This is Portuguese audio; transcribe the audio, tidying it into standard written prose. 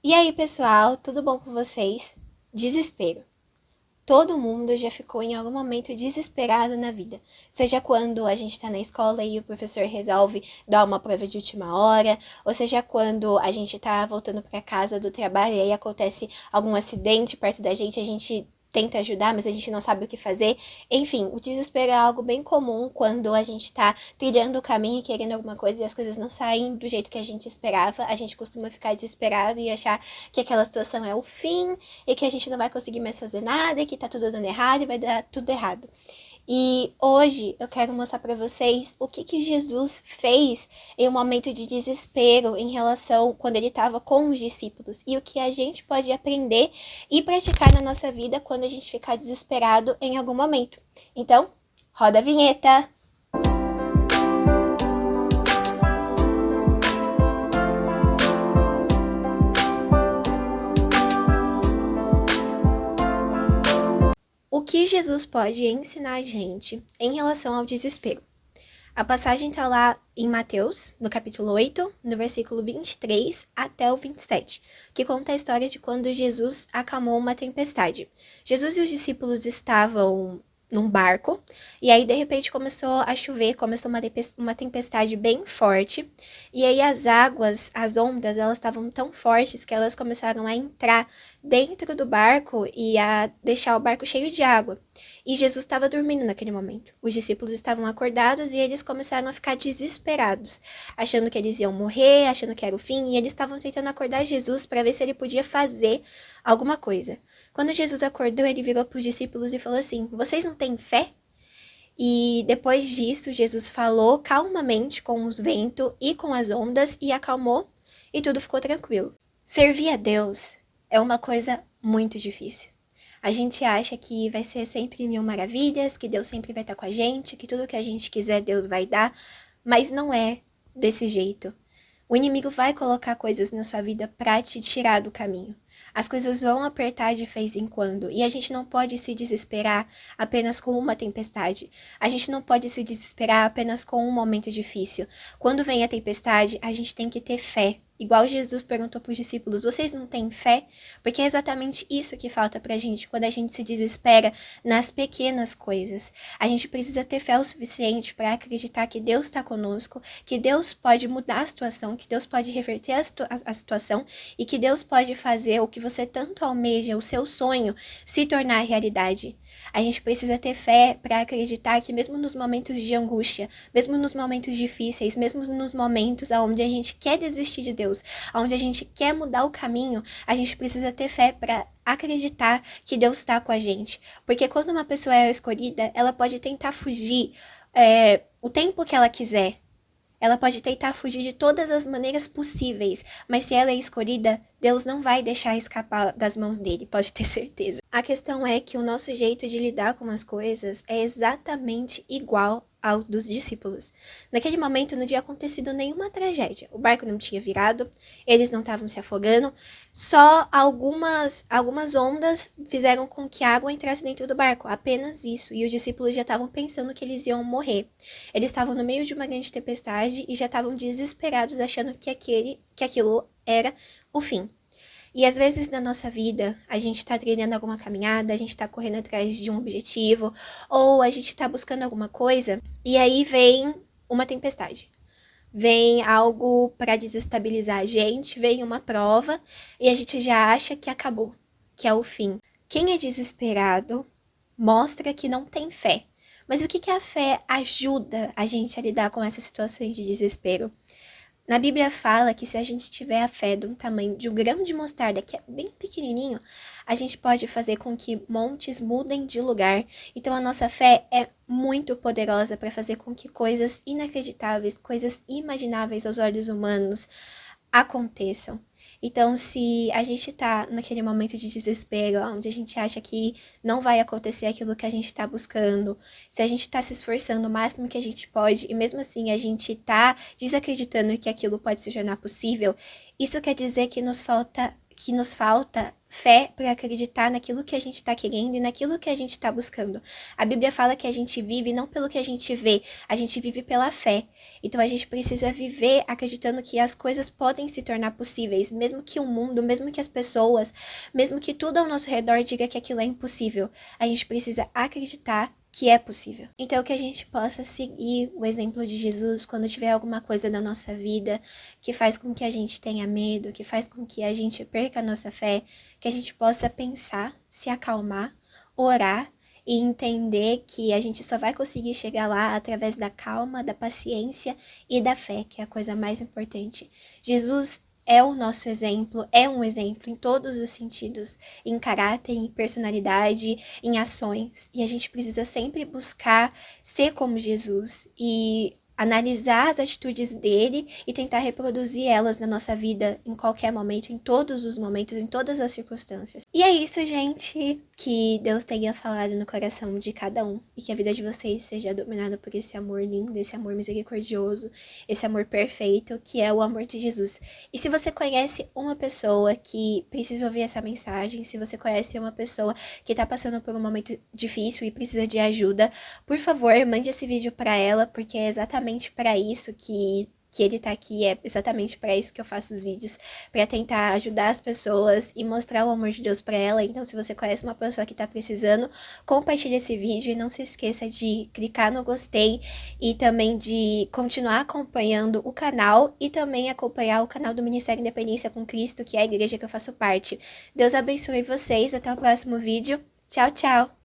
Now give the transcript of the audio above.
E aí, pessoal, tudo bom com vocês? Desespero. Todo mundo já ficou em algum momento desesperado na vida. Seja quando a gente tá na escola e o professor resolve dar uma prova de última hora, ou seja quando a gente tá voltando para casa do trabalho e aí acontece algum acidente perto da gente, a gente tenta ajudar, mas a gente não sabe o que fazer. Enfim, o desespero é algo bem comum quando a gente tá trilhando o caminho e querendo alguma coisa e as coisas não saem do jeito que a gente esperava. A gente costuma ficar desesperado e achar que aquela situação é o fim e que a gente não vai conseguir mais fazer nada e que tá tudo dando errado e vai dar tudo errado. E hoje eu quero mostrar para vocês o que Jesus fez em um momento de desespero em relação quando ele estava com os discípulos e o que a gente pode aprender e praticar na nossa vida quando a gente ficar desesperado em algum momento. Então, roda a vinheta! O que Jesus pode ensinar a gente em relação ao desespero? A passagem está lá em Mateus, no capítulo 8, no versículo 23 até o 27, que conta a história de quando Jesus acalmou uma tempestade. Jesus e os discípulos estavam num barco, e aí de repente começou a chover, começou uma tempestade bem forte, e aí as águas, as ondas, elas estavam tão fortes que elas começaram a entrar dentro do barco e a deixar o barco cheio de água. E Jesus estava dormindo naquele momento. Os discípulos estavam acordados e eles começaram a ficar desesperados, achando que eles iam morrer, achando que era o fim, e eles estavam tentando acordar Jesus para ver se ele podia fazer alguma coisa. Quando Jesus acordou, ele virou para os discípulos e falou assim: "Vocês não têm fé?" E depois disso, Jesus falou calmamente com os ventos e com as ondas e acalmou e tudo ficou tranquilo. Servir a Deus é uma coisa muito difícil. A gente acha que vai ser sempre mil maravilhas, que Deus sempre vai estar com a gente, que tudo que a gente quiser Deus vai dar, mas não é desse jeito. O inimigo vai colocar coisas na sua vida para te tirar do caminho. As coisas vão apertar de vez em quando e a gente não pode se desesperar apenas com uma tempestade. A gente não pode se desesperar apenas com um momento difícil. Quando vem a tempestade, a gente tem que ter fé. Igual Jesus perguntou para os discípulos: "Vocês não têm fé?" Porque é exatamente isso que falta pra gente quando a gente se desespera nas pequenas coisas. A gente precisa ter fé o suficiente para acreditar que Deus está conosco, que Deus pode mudar a situação, que Deus pode reverter a situação e que Deus pode fazer o que você tanto almeja, o seu sonho, se tornar realidade. A gente precisa ter fé para acreditar que mesmo nos momentos de angústia, mesmo nos momentos difíceis, mesmo nos momentos onde a gente quer desistir de Deus, onde a gente quer mudar o caminho, a gente precisa ter fé para acreditar que Deus está com a gente. Porque quando uma pessoa é escolhida, ela pode tentar fugir o tempo que ela quiser. Ela pode tentar fugir de todas as maneiras possíveis, mas se ela é escolhida, Deus não vai deixar escapar das mãos dele, pode ter certeza. A questão é que o nosso jeito de lidar com as coisas é exatamente igual ao dos discípulos. Naquele momento não tinha acontecido nenhuma tragédia. O barco não tinha virado, eles não estavam se afogando, só algumas ondas fizeram com que a água entrasse dentro do barco, apenas isso. E os discípulos já estavam pensando que eles iam morrer. Eles estavam no meio de uma grande tempestade e já estavam desesperados, achando que aquilo era o fim. E às vezes na nossa vida, a gente tá trilhando alguma caminhada, a gente tá correndo atrás de um objetivo, ou a gente tá buscando alguma coisa, e aí vem uma tempestade. Vem algo para desestabilizar a gente, vem uma prova, e a gente já acha que acabou, que é o fim. Quem é desesperado mostra que não tem fé. Mas o que a fé ajuda a gente a lidar com essas situações de desespero? Na Bíblia fala que se a gente tiver a fé de um tamanho de um grão de mostarda, que é bem pequenininho, a gente pode fazer com que montes mudem de lugar. Então a nossa fé é muito poderosa para fazer com que coisas inacreditáveis, coisas imagináveis aos olhos humanos aconteçam. Então, se a gente tá naquele momento de desespero, onde a gente acha que não vai acontecer aquilo que a gente tá buscando, se a gente tá se esforçando o máximo que a gente pode e mesmo assim a gente tá desacreditando que aquilo pode se tornar possível, isso quer dizer que nos falta fé para acreditar naquilo que a gente está querendo e naquilo que a gente está buscando. A Bíblia fala que a gente vive não pelo que a gente vê, a gente vive pela fé. Então a gente precisa viver acreditando que as coisas podem se tornar possíveis, mesmo que o mundo, mesmo que as pessoas, mesmo que tudo ao nosso redor diga que aquilo é impossível. A gente precisa acreditar que é possível. Então, que a gente possa seguir o exemplo de Jesus quando tiver alguma coisa na nossa vida que faz com que a gente tenha medo, que faz com que a gente perca a nossa fé, que a gente possa pensar, se acalmar, orar e entender que a gente só vai conseguir chegar lá através da calma, da paciência e da fé, que é a coisa mais importante. Jesus é o nosso exemplo, é um exemplo em todos os sentidos, em caráter, em personalidade, em ações. E a gente precisa sempre buscar ser como Jesus e analisar as atitudes dele e tentar reproduzir elas na nossa vida em qualquer momento, em todos os momentos, em todas as circunstâncias. E é isso, gente. Que Deus tenha falado no coração de cada um e que a vida de vocês seja dominada por esse amor lindo, esse amor misericordioso, esse amor perfeito, que é o amor de Jesus. E se você conhece uma pessoa que precisa ouvir essa mensagem, se você conhece uma pessoa que tá passando por um momento difícil e precisa de ajuda, por favor, mande esse vídeo para ela, porque é exatamente para isso que ele tá aqui, é exatamente para isso que eu faço os vídeos, para tentar ajudar as pessoas e mostrar o amor de Deus para ela. Então, se você conhece uma pessoa que tá precisando, compartilhe esse vídeo e não se esqueça de clicar no gostei e também de continuar acompanhando o canal e também acompanhar o canal do Ministério Independência com Cristo, que é a igreja que eu faço parte. Deus abençoe vocês, até o próximo vídeo. Tchau, tchau!